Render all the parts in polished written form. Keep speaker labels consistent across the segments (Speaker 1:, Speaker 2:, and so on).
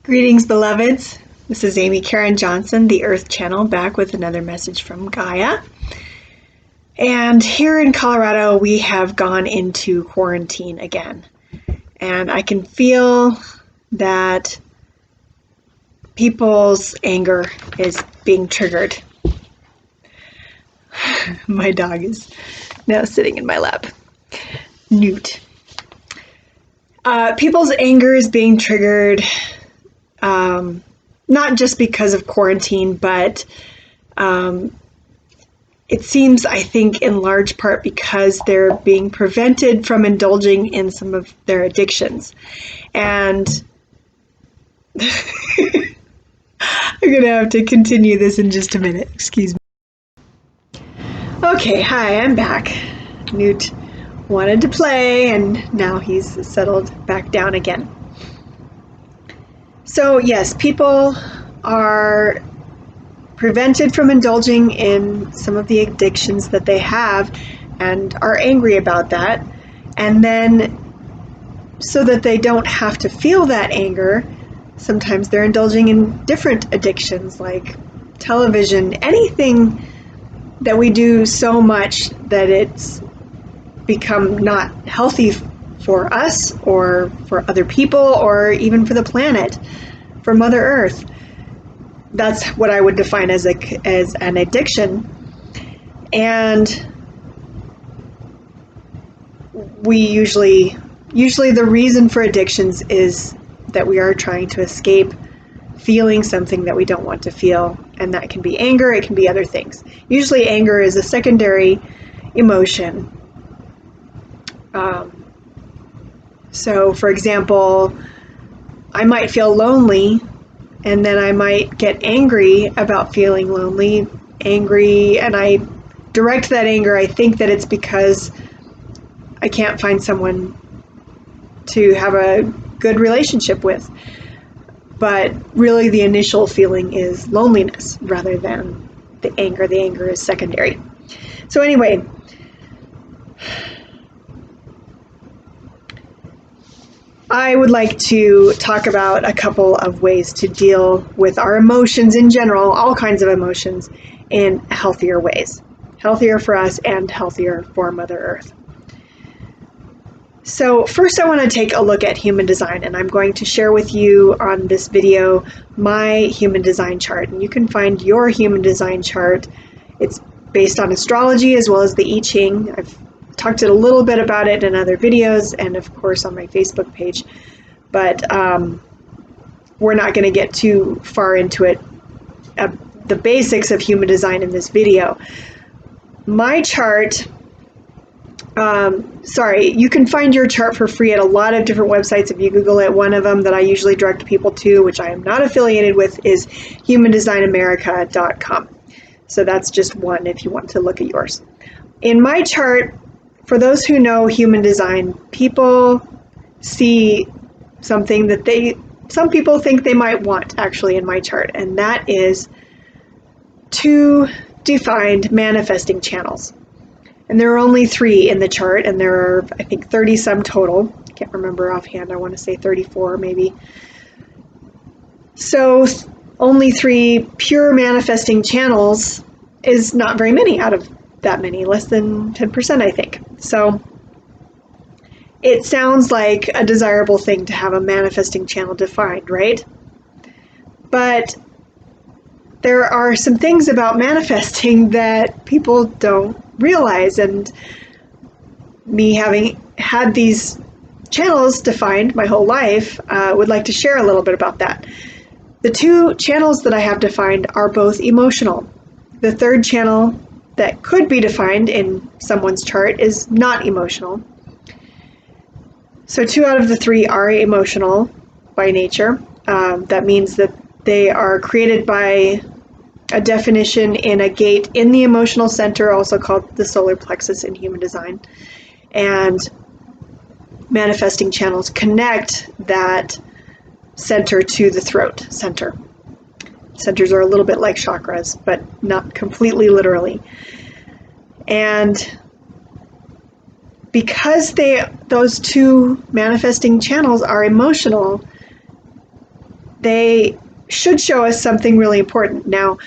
Speaker 1: Greetings, beloveds. This is Amy Caryn Johnson, the Earth Channel, back with another message from Gaia. And here in Colorado, we have gone into quarantine again. And I can feel that people's anger is being triggered. My dog is now sitting in my lap. Newt. People's anger is being triggered not just because of quarantine, but it seems, I think, in large part because they're being prevented from indulging in some of their addictions. And I'm going to have to continue this in just a minute. Excuse me. Okay, hi, I'm back. Newt wanted to play, and now he's settled back down again. So yes, people are prevented from indulging in some of the addictions that they have and are angry about that. And then so that they don't have to feel that anger, sometimes they're indulging in different addictions like television, anything that we do so much that it's become not healthy for us or for other people or even for the planet, for Mother Earth. That's what I would define as an addiction. And we usually the reason for addictions is that we are trying to escape feeling something that we don't want to feel, and that can be anger, it can be other things. Usually anger is a secondary emotion. So for example, I might feel lonely, and then I might get angry about feeling lonely, and I direct that anger. I think that it's because I can't find someone to have a good relationship with. But really the initial feeling is loneliness rather than the anger. The anger is secondary. So anyway, I would like to talk about a couple of ways to deal with our emotions in general, all kinds of emotions, in healthier ways. Healthier for us and healthier for Mother Earth. So first I want to take a look at human design, and I'm going to share with you on this video my human design chart. And you can find your human design chart. It's based on astrology as well as the I Ching. I've talked a little bit about it in other videos and of course on my Facebook page, but we're not going to get too far into it, the basics of human design in this video. My chart, you can find your chart for free at a lot of different websites if you Google it. One of them that I usually direct people to, which I am not affiliated with, is humandesignamerica.com. So that's just one if you want to look at yours. In my chart, for those who know human design, people see something that some people think they might want actually in my chart, and that is 2 defined manifesting channels. And there are only 3 in the chart, and there are, I think, 30 some total. I can't remember offhand. I want to say 34 maybe. So only 3 pure manifesting channels is not very many out of that many, less than 10%, I think. So it sounds like a desirable thing to have a manifesting channel defined, right? But there are some things about manifesting that people don't realize, and me having had these channels defined my whole life, would like to share a little bit about that. The 2 channels that I have defined are both emotional. The 3rd channel that could be defined in someone's chart is not emotional. So 2 out of the 3 are emotional by nature. That means that they are created by a definition in a gate in the emotional center, also called the solar plexus in human design. And manifesting channels connect that center to the throat center. Centers are a little bit like chakras, but not completely literally. And because those 2 manifesting channels are emotional, they should show us something really important. Now,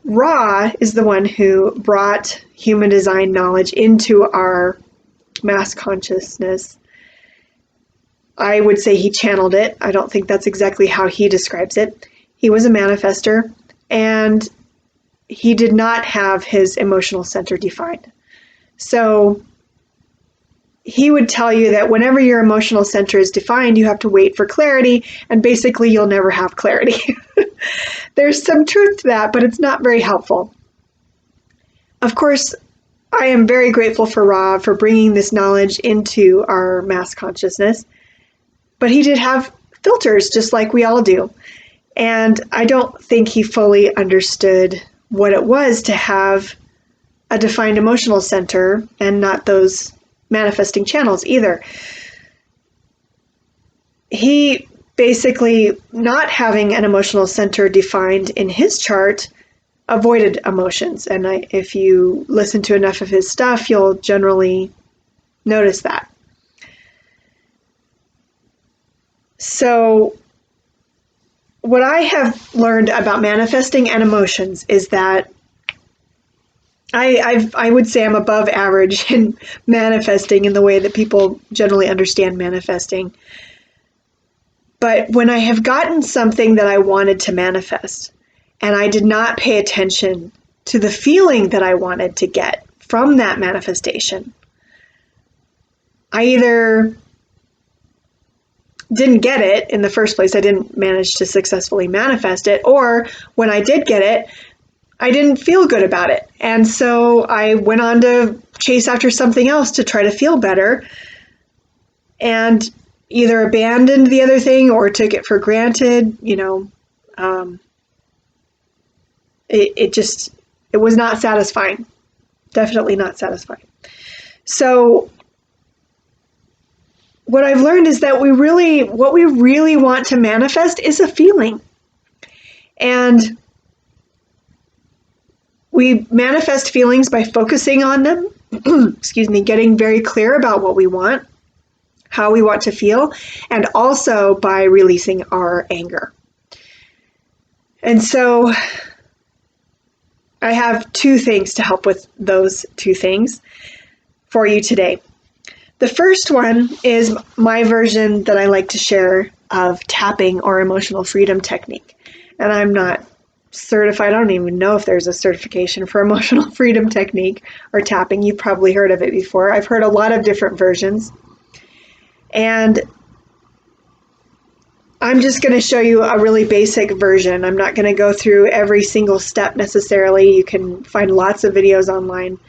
Speaker 1: Ra is the one who brought human design knowledge into our mass consciousness. I would say he channeled it. I don't think that's exactly how he describes it. He was a manifester, and he did not have his emotional center defined. So he would tell you that whenever your emotional center is defined, you have to wait for clarity, and basically you'll never have clarity. There's some truth to that, but it's not very helpful. Of course, I am very grateful for Ra for bringing this knowledge into our mass consciousness, but he did have filters just like we all do. And I don't think he fully understood what it was to have a defined emotional center and not those manifesting channels either. He basically, not having an emotional center defined in his chart, avoided emotions. And if you listen to enough of his stuff, you'll generally notice that. So what I have learned about manifesting and emotions is that I would say I'm above average in manifesting in the way that people generally understand manifesting. But when I have gotten something that I wanted to manifest, and I did not pay attention to the feeling that I wanted to get from that manifestation, I either didn't get it in the first place, I didn't manage to successfully manifest it, or when I did get it, I didn't feel good about it. And so I went on to chase after something else to try to feel better, and either abandoned the other thing or took it for granted. It was not satisfying. Definitely not satisfying. So what I've learned is that what we really want to manifest is a feeling. And we manifest feelings by focusing on them, getting very clear about what we want, how we want to feel, and also by releasing our anger. And so I have two things to help with those two things for you today. The first one is my version that I like to share of tapping or emotional freedom technique. And I'm not certified. I don't even know if there's a certification for emotional freedom technique or tapping. You've probably heard of it before. I've heard a lot of different versions. And I'm just going to show you a really basic version. I'm not going to go through every single step necessarily. You can find lots of videos online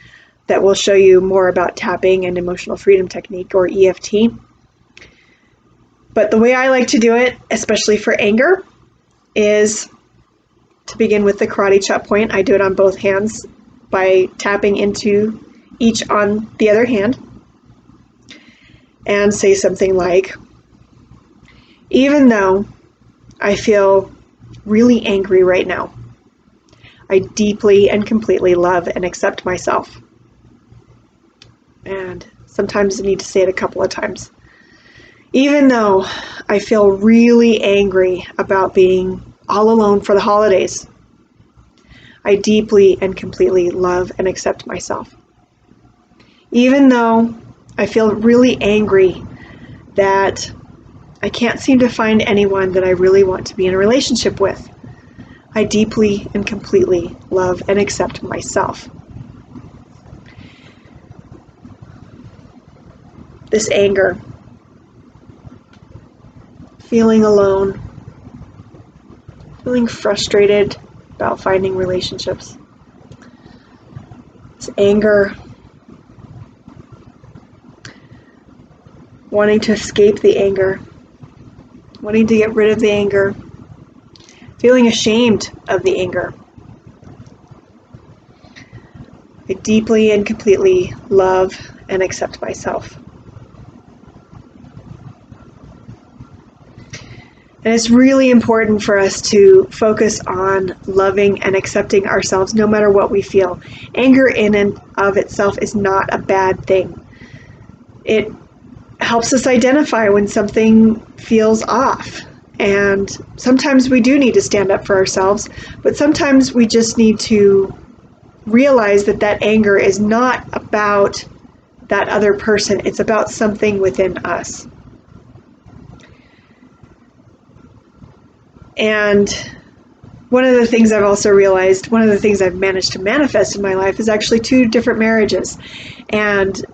Speaker 1: that will show you more about tapping and emotional freedom technique, or EFT. But the way I like to do it, especially for anger, is to begin with the karate chop point. I do it on both hands by tapping into each on the other hand and say something like, even though I feel really angry right now, I deeply and completely love and accept myself. And sometimes you need to say it a couple of times. Even though I feel really angry about being all alone for the holidays, I deeply and completely love and accept myself. Even though I feel really angry that I can't seem to find anyone that I really want to be in a relationship with, I deeply and completely love and accept myself. This anger, feeling alone, feeling frustrated about finding relationships. This anger, wanting to escape the anger, wanting to get rid of the anger, feeling ashamed of the anger. I deeply and completely love and accept myself. And it's really important for us to focus on loving and accepting ourselves no matter what we feel. Anger in and of itself is not a bad thing. It helps us identify when something feels off. And sometimes we do need to stand up for ourselves, but sometimes we just need to realize that that anger is not about that other person. It's about something within us. And one of the things I've also realized, one of the things I've managed to manifest in my life is actually 2 different marriages. And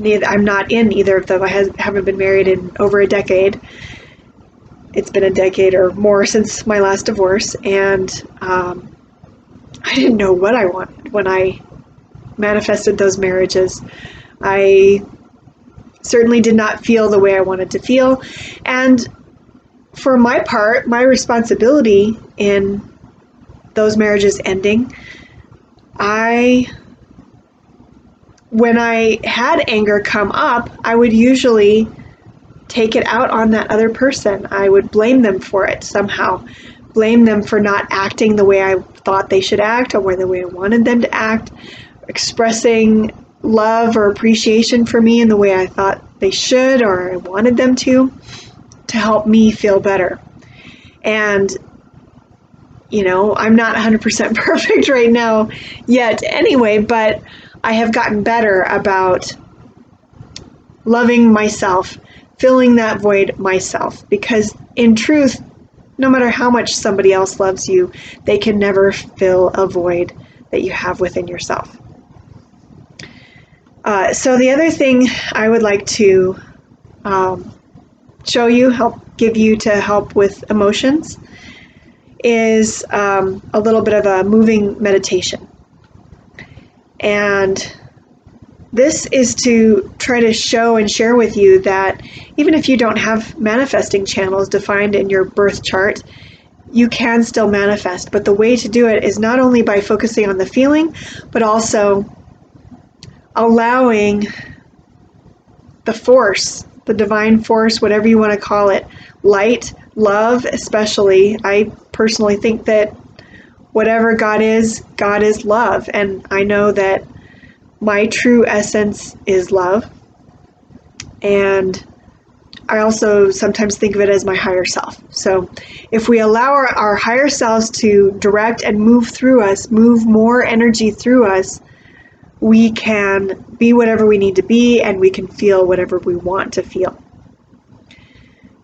Speaker 1: I'm not in either of them. I haven't been married in over a decade. It's been a decade or more since my last divorce. And I didn't know what I wanted when I manifested those marriages. I certainly did not feel the way I wanted to feel. And for my part, my responsibility in those marriages ending, when I had anger come up, I would usually take it out on that other person. I would blame them for it somehow. Blame them for not acting the way I thought they should act or the way I wanted them to act, expressing love or appreciation for me in the way I thought they should or I wanted them to help me feel better. And I'm not 100% perfect right now yet anyway, but I have gotten better about loving myself, filling that void myself, because in truth, no matter how much somebody else loves you, they can never fill a void that you have within yourself. So the other thing I would like to show you, give you to help with emotions, is a little bit of a moving meditation. And this is to try to show and share with you that even if you don't have manifesting channels defined in your birth chart, you can still manifest. But the way to do it is not only by focusing on the feeling, but also allowing the force, the divine force, whatever you want to call it, light, love especially. I personally think that whatever God is love. And I know that my true essence is love. And I also sometimes think of it as my higher self. So if we allow our higher selves to direct and move through us, move more energy through us, we can be whatever we need to be and we can feel whatever we want to feel.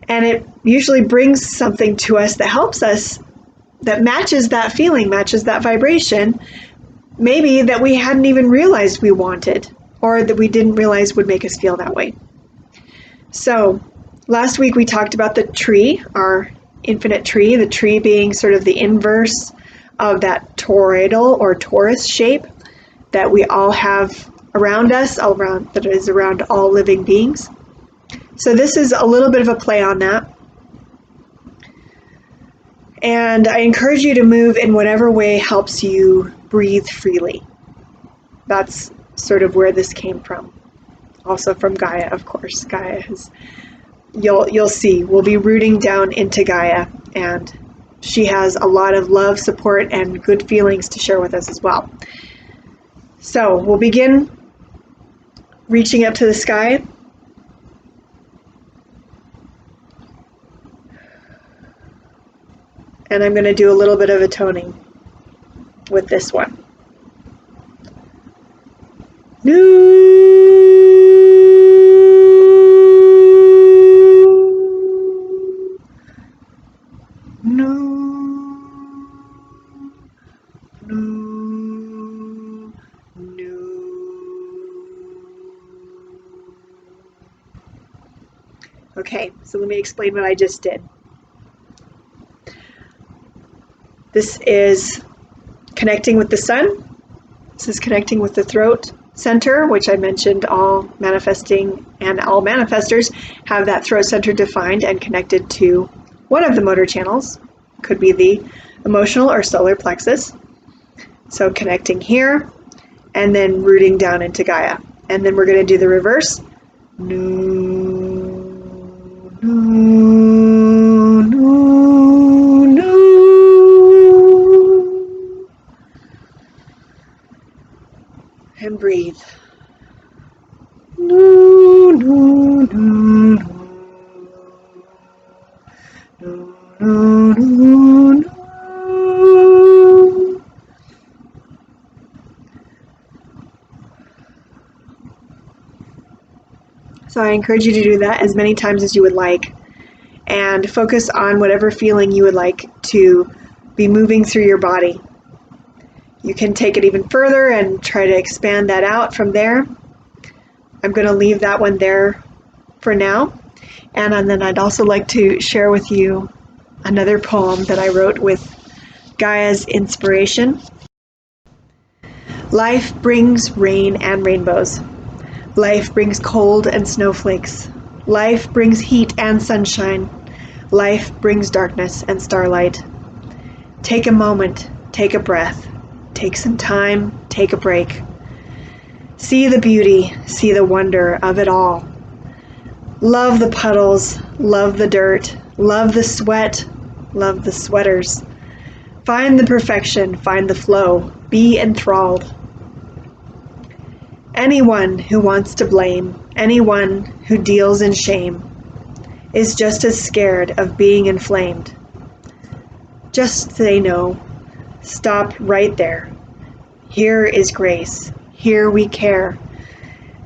Speaker 1: And it usually brings something to us that helps us, that matches that feeling, matches that vibration, maybe that we hadn't even realized we wanted, or that we didn't realize would make us feel that way. So last week we talked about the tree, our infinite tree, the tree being sort of the inverse of that toroidal or torus shape that we all have around us, that is around all living beings. So this is a little bit of a play on that. And I encourage you to move in whatever way helps you breathe freely. That's sort of where this came from. Also from Gaia, of course. Gaia is, you'll see, we'll be rooting down into Gaia, and she has a lot of love, support, and good feelings to share with us as well. So we'll begin reaching up to the sky. And I'm going to do a little bit of a toning with this one. Okay, so let me explain what I just did. This is connecting with the sun. This is connecting with the throat center, which I mentioned all manifesting and all manifestors have that throat center defined and connected to one of the motor channels. Could be the emotional or solar plexus. So connecting here and then rooting down into Gaia. And then we're going to do the reverse. And breathe. No, no, no, no. So I encourage you to do that as many times as you would like, and focus on whatever feeling you would like to be moving through your body. You can take it even further and try to expand that out from there. I'm going to leave that one there for now. And then I'd also like to share with you another poem that I wrote with Gaia's inspiration. Life brings rain and rainbows. Life brings cold and snowflakes. Life brings heat and sunshine. Life brings darkness and starlight. Take a moment, take a breath, take some time, take a break. See the beauty, see the wonder of it all. Love the puddles, love the dirt, love the sweat, love the sweaters. Find the perfection, find the flow, be enthralled. Anyone who wants to blame, anyone who deals in shame, is just as scared of being inflamed. Just say no. Stop right there. Here is grace. Here we care.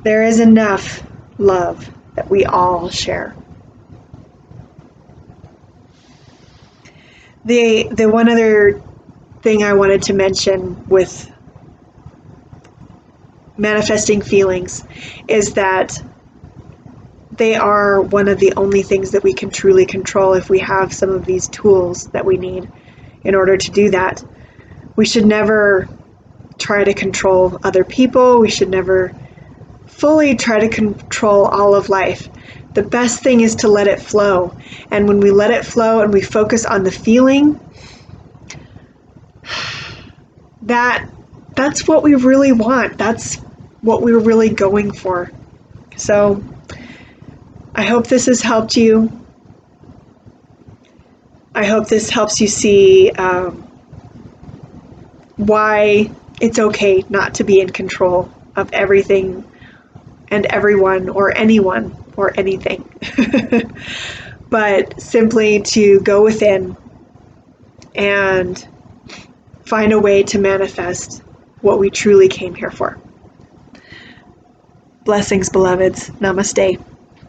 Speaker 1: There is enough love that we all share. The one other thing I wanted to mention with manifesting feelings is that they are one of the only things that we can truly control if we have some of these tools that we need in order to do that. We should never try to control other people. We should never fully try to control all of life. The best thing is to let it flow. And when we let it flow and we focus on the feeling, that's what we really want. That's what we're really going for. So I hope this has helped you. I hope this helps you see why it's okay not to be in control of everything and everyone or anyone or anything, but simply to go within and find a way to manifest what we truly came here for. Blessings, beloveds. Namaste.